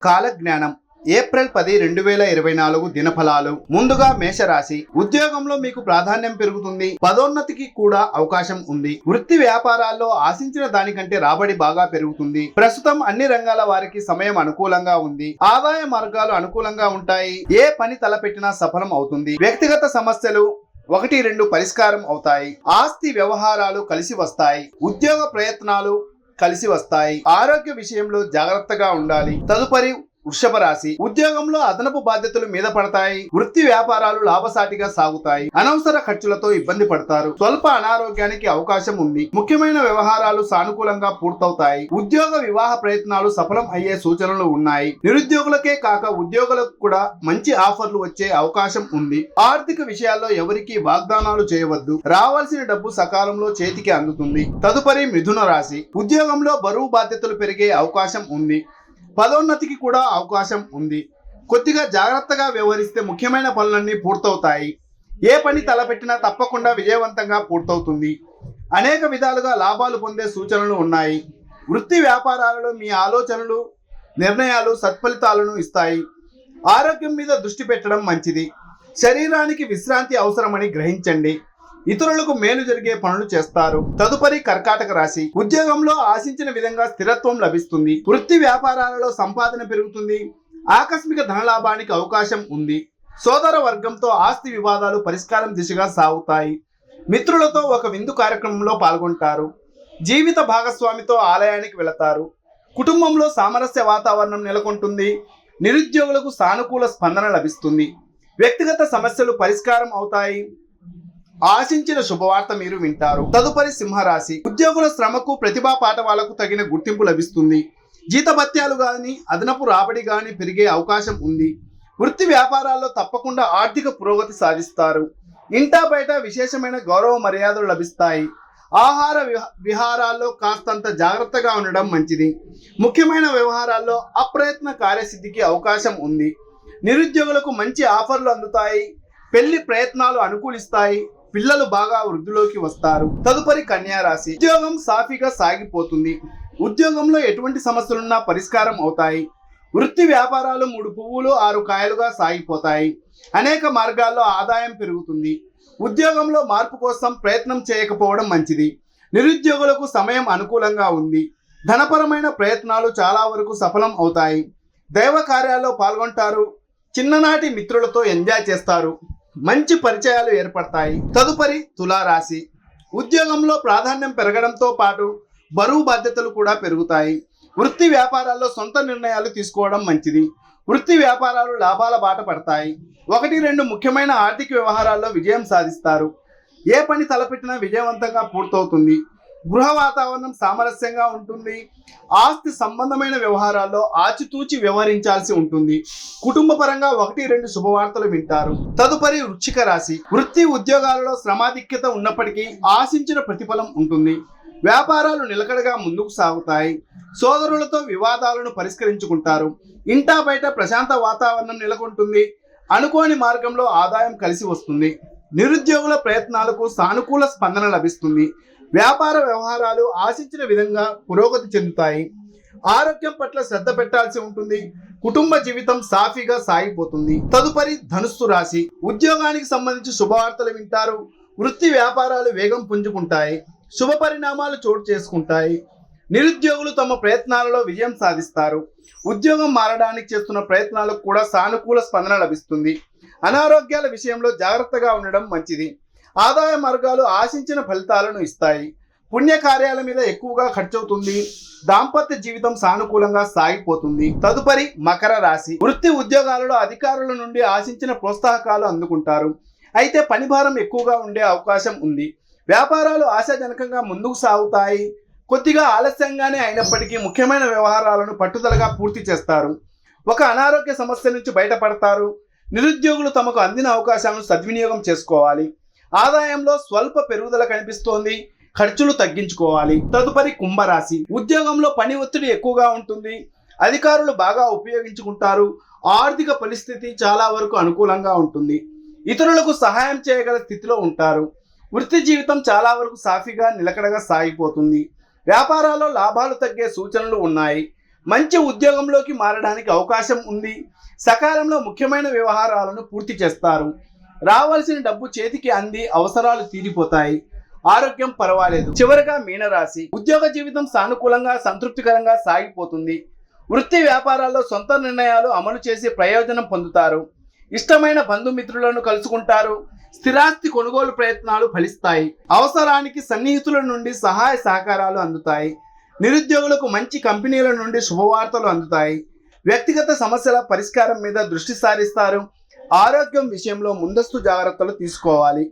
కాలజ్ఞానం ఏప్రిల్ 10, 2024 దినఫలాలు. ముందుగా మేషరాశి. ఉద్యోగంలో మీకు ప్రాధాన్యం పెరుగుతుంది. పదోన్నతికి కూడా అవకాశం ఉంది. వృత్తి వ్యాపారాల్లో ఆశించిన దానికంటే రాబడి బాగా పెరుగుతుంది. ప్రస్తుతం అన్ని రంగాల వారికి సమయం అనుకూలంగా ఉంది. ఆదాయ మార్గాలు అనుకూలంగా ఉంటాయి. ఏ పని తలపెట్టినా సఫలం అవుతుంది. వ్యక్తిగత సమస్యలు 1-2 పరిష్కారం అవుతాయి. ఆస్తి వ్యవహారాలు కలిసి వస్తాయి. ఉద్యోగ ప్రయత్నాలు కలిసి వస్తాయి. ఆరోగ్య విషయంలో జాగ్రత్తగా ఉండాలి. తదుపరి వృషభ రాశి. ఉద్యోగంలో అదనపు బాధ్యతలు మీద పడతాయి. వృత్తి వ్యాపారాలు లాభసాటిగా సాగుతాయి. అనవసర ఖర్చులతో ఇబ్బంది పడతారు. స్వల్ప అనారోగ్యానికి అవకాశం ఉంది. ముఖ్యమైన వ్యవహారాలు సానుకూలంగా పూర్తవుతాయి. ఉద్యోగ వివాహ ప్రయత్నాలు సఫలం అయ్యే సూచనలు ఉన్నాయి. నిరుద్యోగులకే కాక ఉద్యోగులకు కూడా మంచి ఆఫర్లు వచ్చే అవకాశం ఉంది. ఆర్థిక విషయాల్లో ఎవరికీ వాగ్దానాలు చేయవద్దు. రావాల్సిన డబ్బు సకాలంలో చేతికి అందుతుంది. తదుపరి మిథున రాశి. ఉద్యోగంలో బరువు బాధ్యతలు పెరిగే అవకాశం ఉంది. పదోన్నతికి కూడా అవకాశం ఉంది. కొద్దిగా జాగ్రత్తగా వ్యవహరిస్తే ముఖ్యమైన పనులన్నీ పూర్తవుతాయి. ఏ పని తలపెట్టినా తప్పకుండా విజయవంతంగా పూర్తవుతుంది. అనేక విధాలుగా లాభాలు పొందే సూచనలు ఉన్నాయి. వృత్తి వ్యాపారాలలో మీ ఆలోచనలు, నిర్ణయాలు సత్ఫలితాలను ఇస్తాయి. ఆరోగ్యం మీద దృష్టి పెట్టడం మంచిది. శరీరానికి విశ్రాంతి అవసరమని గ్రహించండి. ఇతరులకు మేలు జరిగే పనులు చేస్తారు. తదుపరి కర్కాటక రాశి. ఉద్యోగంలో ఆశించిన విధంగా స్థిరత్వం లభిస్తుంది. వృత్తి వ్యాపారాలలో సంపాదన పెరుగుతుంది. ఆకస్మిక ధనలాభానికి అవకాశం ఉంది. సోదర వర్గంతో ఆస్తి వివాదాలు పరిష్కారం దిశగా సాగుతాయి. మిత్రులతో ఒక విందు కార్యక్రమంలో పాల్గొంటారు. జీవిత భాగస్వామితో ఆలయానికి వెళతారు. కుటుంబంలో సామరస్య వాతావరణం నెలకొంటుంది. నిరుద్యోగులకు సానుకూల స్పందన లభిస్తుంది. వ్యక్తిగత సమస్యలు పరిష్కారం అవుతాయి. ఆశించిన శుభవార్త మీరు వింటారు. తదుపరి సింహరాశి. ఉద్యోగుల శ్రమకు, ప్రతిభా పాఠవాలకు తగిన గుర్తింపు లభిస్తుంది. జీతభత్యాలు గాని, అదనపు రాబడి గాని పెరిగే అవకాశం ఉంది. వృత్తి వ్యాపారాల్లో తప్పకుండా ఆర్థిక పురోగతి సాధిస్తారు. ఇంటా బయట విశేషమైన గౌరవ మర్యాదలు లభిస్తాయి. ఆహార విహారాల్లో కాస్తంత జాగ్రత్తగా ఉండడం మంచిది. ముఖ్యమైన వ్యవహారాల్లో అప్రయత్న కార్యసిద్ధికి అవకాశం ఉంది. నిరుద్యోగులకు మంచి ఆఫర్లు అందుతాయి. పెళ్లి ప్రయత్నాలు అనుకూలిస్తాయి. పిల్లలు బాగా వృద్ధిలోకి వస్తారు. తదుపరి కన్యా రాశి. ఉద్యోగం సాఫీగా సాగిపోతుంది. ఉద్యోగంలో ఎటువంటి సమస్యలున్నా పరిష్కారం అవుతాయి. వృత్తి వ్యాపారాలు 3 పువ్వులు 6 కాయలుగా సాగిపోతాయి. అనేక మార్గాల్లో ఆదాయం పెరుగుతుంది. ఉద్యోగంలో మార్పు కోసం ప్రయత్నం చేయకపోవడం మంచిది. నిరుద్యోగులకు సమయం అనుకూలంగా ఉంది. ధనపరమైన ప్రయత్నాలు చాలా వరకు సఫలం అవుతాయి. దైవ కార్యాల్లో పాల్గొంటారు. చిన్ననాటి మిత్రులతో ఎంజాయ్ చేస్తారు. మంచి పరిచయాలు ఏర్పడతాయి. తదుపరి తులారాశి. ఉద్యోగంలో ప్రాధాన్యం పెరగడంతో పాటు బరువు బాధ్యతలు కూడా పెరుగుతాయి. వృత్తి వ్యాపారాల్లో సొంత నిర్ణయాలు తీసుకోవడం మంచిది. వృత్తి వ్యాపారాలు లాభాల బాట పడతాయి. 1-2 ముఖ్యమైన ఆర్థిక వ్యవహారాల్లో విజయం సాధిస్తారు. ఏ పని తలపెట్టినా విజయవంతంగా పూర్తవుతుంది. గృహ వాతావరణం సామరస్యంగా ఉంటుంది. ఆస్తి సంబంధమైన వ్యవహారాల్లో ఆచితూచి వ్యవహరించాల్సి ఉంటుంది. కుటుంబ పరంగా 1-2 శుభవార్తలు వింటారు. తదుపరి వృశ్చిక రాశి. వృత్తి ఉద్యోగాలలో శ్రమాధిక్యత ఉన్నప్పటికీ ఆశించిన ప్రతిఫలం ఉంటుంది. వ్యాపారాలు నిలకడగా ముందుకు సాగుతాయి. సోదరులతో వివాదాలను పరిష్కరించుకుంటారు. ఇంటా బయట ప్రశాంత వాతావరణం నెలకొంటుంది. అనుకోని మార్గంలో ఆదాయం కలిసి వస్తుంది. నిరుద్యోగుల ప్రయత్నాలకు సానుకూల స్పందన లభిస్తుంది. వ్యాపార వ్యవహారాలు ఆశించిన విధంగా పురోగతి చెందుతాయి. ఆరోగ్యం పట్ల శ్రద్ధ పెట్టాల్సి ఉంటుంది. కుటుంబ జీవితం సాఫీగా సాగిపోతుంది. తదుపరి ధనుస్సు రాశి. ఉద్యోగానికి సంబంధించి శుభవార్తలు వింటారు. వృత్తి వ్యాపారాలు వేగం పుంజుకుంటాయి. శుభ పరిణామాలు చోటు చేసుకుంటాయి. నిరుద్యోగులు తమ ప్రయత్నాలలో విజయం సాధిస్తారు. ఉద్యోగం మారడానికి చేస్తున్న ప్రయత్నాలకు కూడా సానుకూల స్పందన లభిస్తుంది. అనారోగ్యాల విషయంలో జాగ్రత్తగా ఉండడం మంచిది. ఆదాయ మార్గాలు ఆశించిన ఫలితాలను ఇస్తాయి. పుణ్యకార్యాల మీద ఎక్కువగా ఖర్చవుతుంది. దాంపత్య జీవితం సానుకూలంగా సాగిపోతుంది. తదుపరి మకర రాశి. వృత్తి ఉద్యోగాలలో అధికారుల నుండి ఆశించిన ప్రోత్సాహకాలు అందుకుంటారు. అయితే పనిభారం ఎక్కువగా ఉండే అవకాశం ఉంది. వ్యాపారాలు ఆశాజనకంగా ముందుకు సాగుతాయి. కొద్దిగా ఆలస్యంగానే అయినప్పటికీ ముఖ్యమైన వ్యవహారాలను పట్టుదలగా పూర్తి చేస్తారు. ఒక అనారోగ్య సమస్య నుంచి బయటపడతారు. నిరుద్యోగులు తమకు అందిన అవకాశాలను సద్వినియోగం చేసుకోవాలి. ఆదాయంలో స్వల్ప పెరుగుదల కనిపిస్తోంది. ఖర్చులు తగ్గించుకోవాలి. తదుపరి కుంభరాశి. ఉద్యోగంలో పని ఒత్తిడి ఎక్కువగా ఉంటుంది. అధికారులు బాగా ఉపయోగించుకుంటారు. ఆర్థిక పరిస్థితి చాలా వరకు అనుకూలంగా ఉంటుంది. ఇతరులకు సహాయం చేయగల స్థితిలో ఉంటారు. వృత్తి జీవితం చాలా వరకు సాఫీగా నిలకడగా సాగిపోతుంది. వ్యాపారాల్లో లాభాలు తగ్గే సూచనలు ఉన్నాయి. మంచి ఉద్యోగంలోకి మారడానికి అవకాశం ఉంది. సకాలంలో ముఖ్యమైన వ్యవహారాలను పూర్తి చేస్తారు. రావాల్సిన డబ్బు చేతికి అంది అవసరాలు తీరిపోతాయి. ఆరోగ్యం పర్వాలేదు. చివరగా మీనరాశి, ఉద్యోగ జీవితం సానుకూలంగా సంతృప్తికరంగా సాగిపోతుంది. వృత్తి వ్యాపారాల్లో సొంత నిర్ణయాలు అమలు చేసి ప్రయోజనం పొందుతారు. ఇష్టమైన బంధుమిత్రులను కలుసుకుంటారు. స్థిరాస్తి కొనుగోలు ప్రయత్నాలు ఫలిస్తాయి. అవసరానికి సన్నిహితుల నుండి సహాయ సహకారాలు అందుతాయి. నిరుద్యోగులకు మంచి కంపెనీల నుండి శుభవార్తలు అందుతాయి. వ్యక్తిగత సమస్యల పరిష్కారం మీద దృష్టి సారిస్తారు. ఆరోగ్యం విషయంలో ముందస్తు జాగ్రత్తలు తీసుకోవాలి.